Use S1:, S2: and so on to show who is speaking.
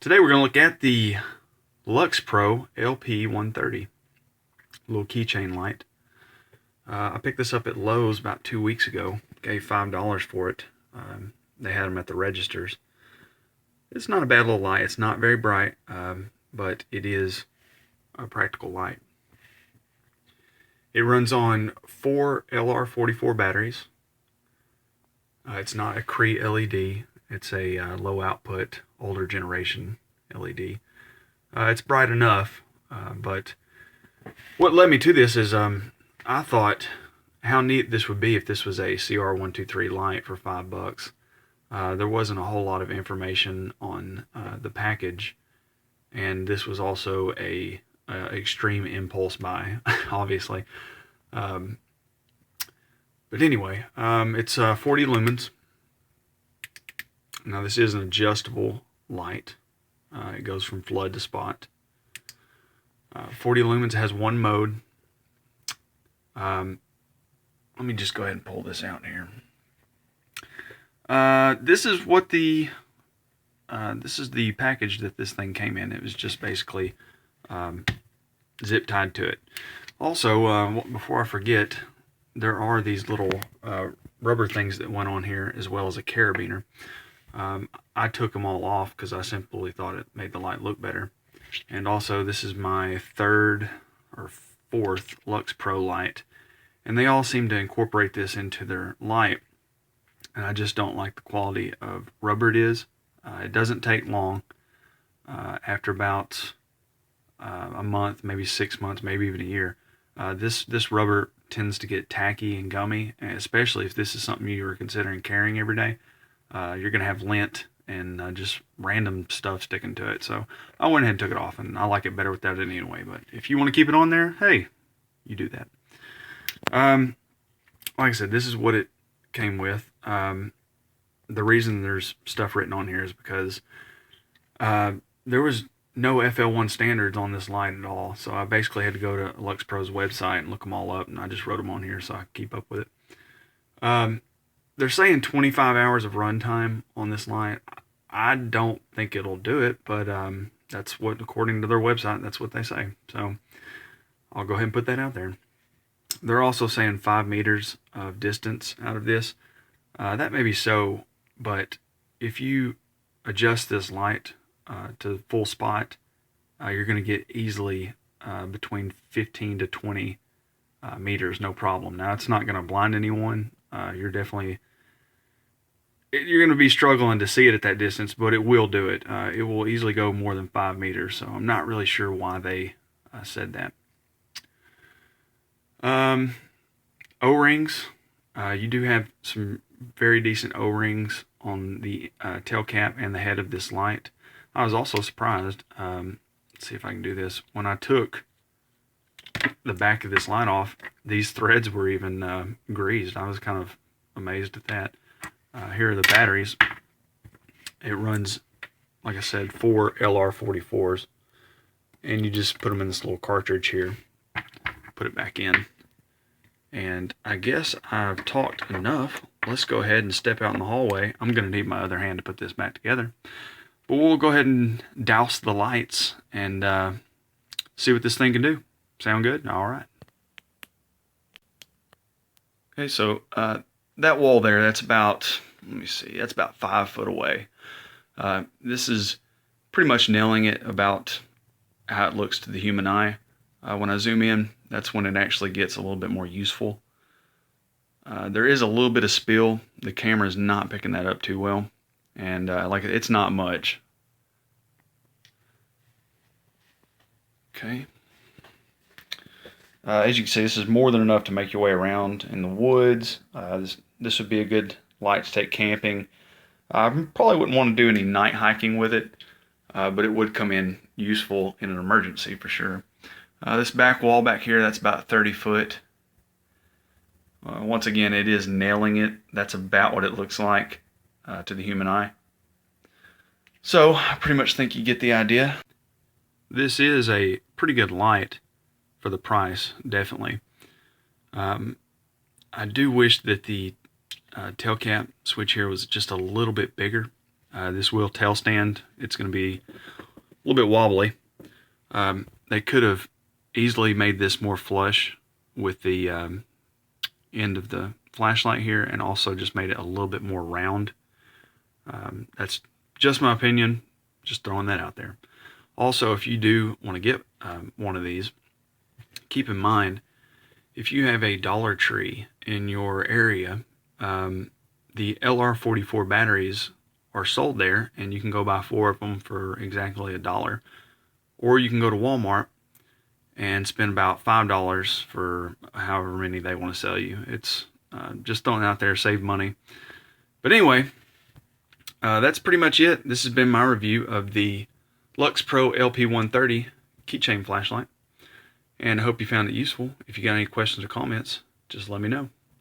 S1: Today we're going to look at the Lux Pro lp130 little keychain light. I picked this up at Lowe's about 2 weeks ago. Gave $5 for it. They had them at the registers. It's not a bad little light. It's not very bright, but it is a practical light. It runs on 4 LR44 batteries. It's not a Cree LED. It's a low output, older generation LED. It's bright enough, but what led me to this is I thought how neat this would be if this was a CR123 light for $5. There wasn't a whole lot of information on the package, and this was also a extreme impulse buy, obviously. But anyway, it's 40 lumens. Now this is an adjustable light. It goes from flood to spot. 40 lumens, has one mode. Let me just go ahead and pull this out here. This is what the this is the package that this thing came in. It was just basically zip tied to it. Also, before I forget, there are these little rubber things that went on here, as well as a carabiner. I took them all off because I simply thought it made the light look better. And also, this is my third or fourth Lux Pro light, and they all seem to incorporate this into their light, and I just don't like the quality of rubber it is. It doesn't take long. After about a month, maybe 6 months, maybe even a year, this rubber tends to get tacky and gummy, and especially if this is something you are considering carrying every day. You're going to have lint and just random stuff sticking to it. So I went ahead and took it off, and I like it better without it anyway. But if you want to keep it on there, hey, you do that. Like I said, this is what it came with. The reason there's stuff written on here is because there was no FL1 standards on this light at all. So I basically had to go to Lux Pro's website and look them all up, and I just wrote them on here so I could keep up with it. They're saying 25 hours of runtime on this light. I don't think it'll do it, but that's what, according to their website, that's what they say. So I'll go ahead and put that out there. They're also saying 5 meters of distance out of this. That may be so, but if you adjust this light to full spot, you're going to get easily between 15 to 20 meters, no problem. Now, it's not going to blind anyone. You're going to be struggling to see it at that distance, but it will do it. It will easily go more than 5 meters, so I'm not really sure why they said that. O-rings. You do have some very decent O-rings on the tail cap and the head of this light. I was also surprised. Let's see if I can do this. When I took the back of this light off, these threads were even greased. I was kind of amazed at that. Here are the batteries. It runs, like I said, 4 LR44s, and you just put them in this little cartridge here, put it back in, and I guess I've talked enough. Let's go ahead and step out in the hallway. I'm going to need my other hand to put this back together, but we'll go ahead and douse the lights and see what this thing can do. Sound good? All right. Okay, so that wall there, that's about, let me see, that's about 5 foot away. This is pretty much nailing it about how it looks to the human eye. When I zoom in, that's when it actually gets a little bit more useful. There is a little bit of spill. The camera's not picking that up too well, and like it's not much. Okay. As you can see, this is more than enough to make your way around in the woods. This would be a good light to take camping. I probably wouldn't want to do any night hiking with it, but it would come in useful in an emergency for sure. This back wall back here, that's about 30 foot. Once again, it is nailing it. That's about what it looks like to the human eye. So I pretty much think you get the idea. This is a pretty good light for the price, definitely. I do wish that the tail cap switch here was just a little bit bigger. This wheel tail stand, it's going to be a little bit wobbly. They could have easily made this more flush with the end of the flashlight here, and also just made it a little bit more round. That's just my opinion, just throwing that out there. Also, if you do want to get one of these, keep in mind, if you have a Dollar Tree in your area, the LR44 batteries are sold there, and you can go buy 4 of them for exactly $1. Or you can go to Walmart and spend about $5 for however many they want to sell you. It's just throwing it out there, save money. But anyway, that's pretty much it. This has been my review of the Lux Pro lp130 keychain flashlight, and I hope you found it useful. If you got any questions or comments, just let me know.